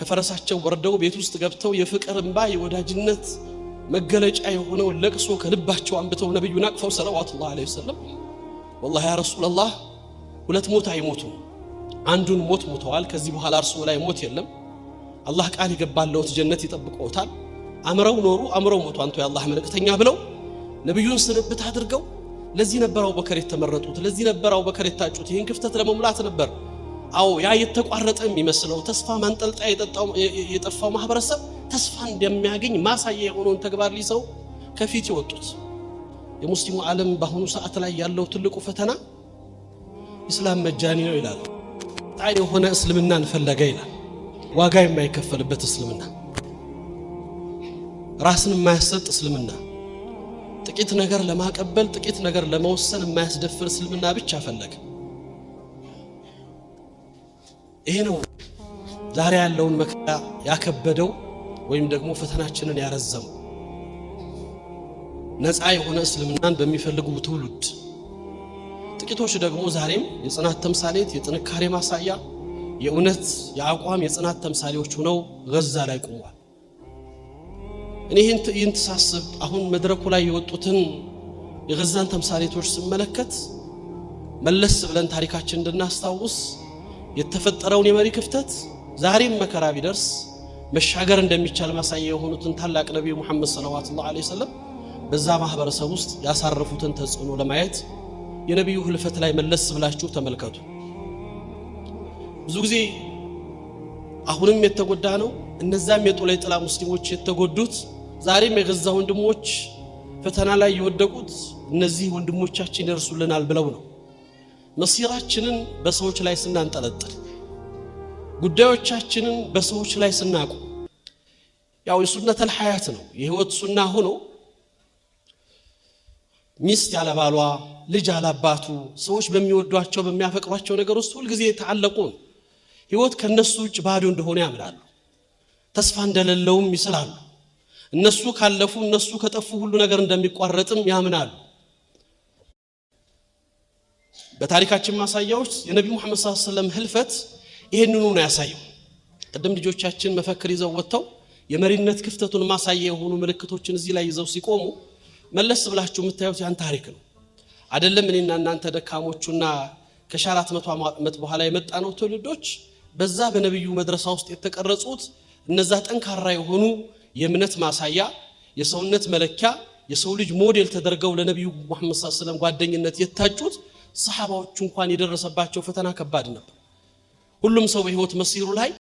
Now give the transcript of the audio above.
ከፈረሳቸው ወርደው ቤት ውስጥ ገብተው የፍቅር እንባ የወዳጅነት መገለጫ የሆነው ለቅሶ ከልባቸው አንብተው ነብዩን አቅፈው ሰለላሁ ዐለይሂ ወሰለም والله يا رسول الله ሁለት ሞት አይሞቱም አንዱን ሞት ሞተዋል ከዚህ በኋላ እርሱ ላይ ሞት የለም አላህ ቃል ይገባልዎት ጀነት ይጠብቀውታል አምረው ኖሩ አምረው ሞቱ አንተ ያላህ መልእክተኛ ብለው ነብዩን ስንብት አድርገው ለዚህ ነበር አቡበከር የተመረጡት ለዚህ ነበር አቡበከር የታጩት ይሄን ክፍተት ለመሙላት ነበር አው ያ የተቋረጠም ይመስለው ተስፋ ማንጠልጣ የጠፋው ማህበረሰብ ተስፋ እንደሚያገኝ ማሳያ የሆነውን ተግባር ሊሰው ከፊት ይወጡት የሙስሊሙ ዓለም በአሁኑ ሰዓት ላይ ያለው ትልቁ ፈተና እስላም መጃኒ ነው ይላል ጣይ የሆነ እስልምናን ፈለገ ይላል ዋጋ የማይከፈልበት እስልምና ራስን የማያሰጥ እስልምና ጥቂት ነገር ለማቀበል ጥቂት ነገር ለመወሰን የማያስደፍር እስልምና ብቻ ፈለገ ይሄ ነው ዛሬ ያለውን መከራ ያከበደው ወይም ደግሞ ፈተናችንን ያረዘመው ነፃ የሆነ እስልምናን በሚፈልጉ ትውልድ ጥቂቶች ደግሞ ዛሬም የጽናት ተምሳሌት የጥንካሬ ማሳያ የእውነት የአቋም የጽናት ተምሳሌዎች ሆነው ገዛ ላይ ቆመዋል እኔ ይህን ተሳስብ አሁን መድረኩ ላይ የወጡትን የገዛን ተምሳሌቶች ስመለከት መለስ ብለን ታሪካችን እንድናስታውስ የተፈጠረውን የመሪ ክፍተት ዛሬም መከራ ቢደርስ መሻገር እንደሚቻል ማሳያ የሆኑትን ታላቅ ነብዩ መሐመድ ሰለላሁ ዐለይሂ ወሰለም በዛ ማህበረሰብ ውስጥ ያሳረፉትን ተጽዕኖ ለማየት የነብዩ ህልፈት ላይ መለስ ብላችሁ ተመልከቱ ብዙ ጊዜ አሁንም የተጎዳ ነው እነዛም የጦላይ ጥላ ሙስሊሞች የተጎዱት ዛሬም የገዛ ወንድሞች ፈተና ላይ የወደቁት እነዚህ ወንድሞቻችን ይደርሱልናል ብለው ነው መሲራችንን በሰዎች ላይ ስናንጠለጥል ጉዳዮቻችንን በሰዎች ላይ ስናቁ ያው የሱነተል ሐያት ነው የህይወት ሱና ሆኖ ሚስት ያለ ባሏ ልጅ ያለ አባቱ ሰዎች በሚወዷቸው በሚያፈቅሯቸው ነገር ውስጥ ሁሉ ጊዜ ተዓለቁ ህይወት ከነሱ ውጭ ባዶ እንደሆነ ያምናሉ ተስፋ እንደሌለውም ይስላሉ እነሱ ካለፉ እነሱ ከጠፉ ሁሉ ነገር እንደሚቋረጥም ያምናሉ በታሪካችን ማሳያዎች የነብዩ መሐመድ ሰለላሁ ዐለይሂ ወሰለም ህልፈት ይሄንኑ ነው ያሳየው ቀደም ልጆቻችን መፈክር ይዘው ወጥተው የመሪነት ክፍተቱን ማሳያ የሆኑ ምልክቶችን እዚህ ላይ ይዘው ሲቆሙ መለስ ብላችሁ የምታዩት ያን ታሪክ ነው አይደለም እኔና እናንተ ደካሞቹና ከ400 ዓመት በኋላ የመጣ ነው ትውልዶች በዛ በነብዩ መድረሳ ውስጥ የተቀረጹት እነዛ ጠንካራ የሆኑ የእምነት ማሳያ የሰውነት መለኪያ የሰው ልጅ ሞዴል ተደርገው ለነብዩ መሐመድ ሰለላሁ ዐለይሂ ወሰለም ጓደኝነት የታጩት ሰሃባዎቹ እንኳን የደረሰባቸው ፈተና ከባድ ነበር ሁሉም ሰው በህይወት መስይሩ ላይ